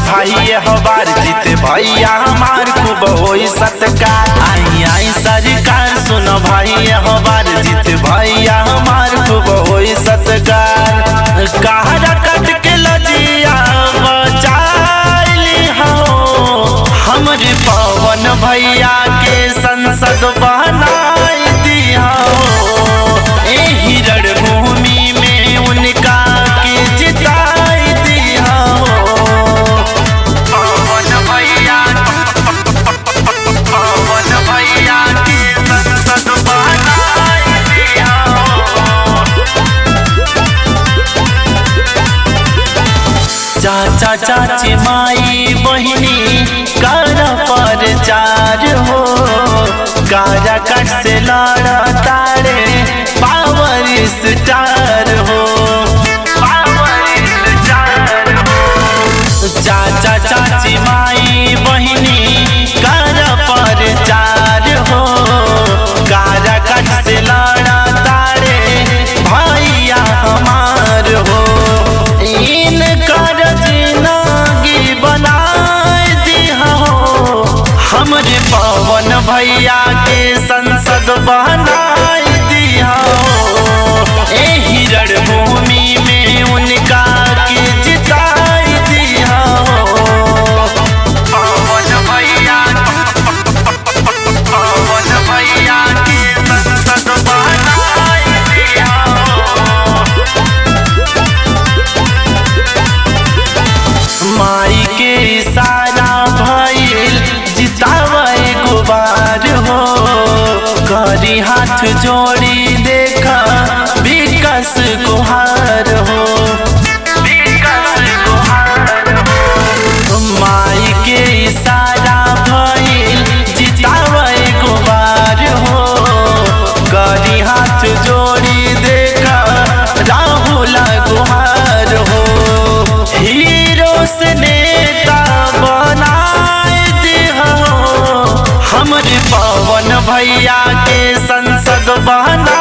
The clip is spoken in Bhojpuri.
भाई हमार जीत भैया हमार खूब होई सत्कार। आई आई सरकार सुन भाई हमार जीत भैया हमार खूब होई सत्कार। कहरा कट के लजिया बचाइली हो हमरे पवन भैया के संसद बनाई दिया एही रणभूमि में उनका के जिताई दिया पवन भैया के संसद बनाई दिया। चाचा चाची माई बहिनी कर प्रचार हो गारा कट से लड़ा तारे पावर स्टार हो चाचा चाची माई बहिनी कर प्रचार हो गारा कट से लड़ा तारे भैया हमार हो इन कर जिंदगी बनाए दिया हो हमरे पवन भैया के संसद बनाए दिया एही रणभूमि में उनका के जिताई दिया पवन भैया के संसद बनाए दिया। माई के इशारा भइल जितावे गुबार हो करी हाथ जोड़ी देखा विकास गुहार हो माई के इशारा भइल जितावे गुबार हो करी हाथ जोड़ी देखा राहुल गुहार हो हीरो से नेता बनाए दिया हमरे पवन भैया के संसद बना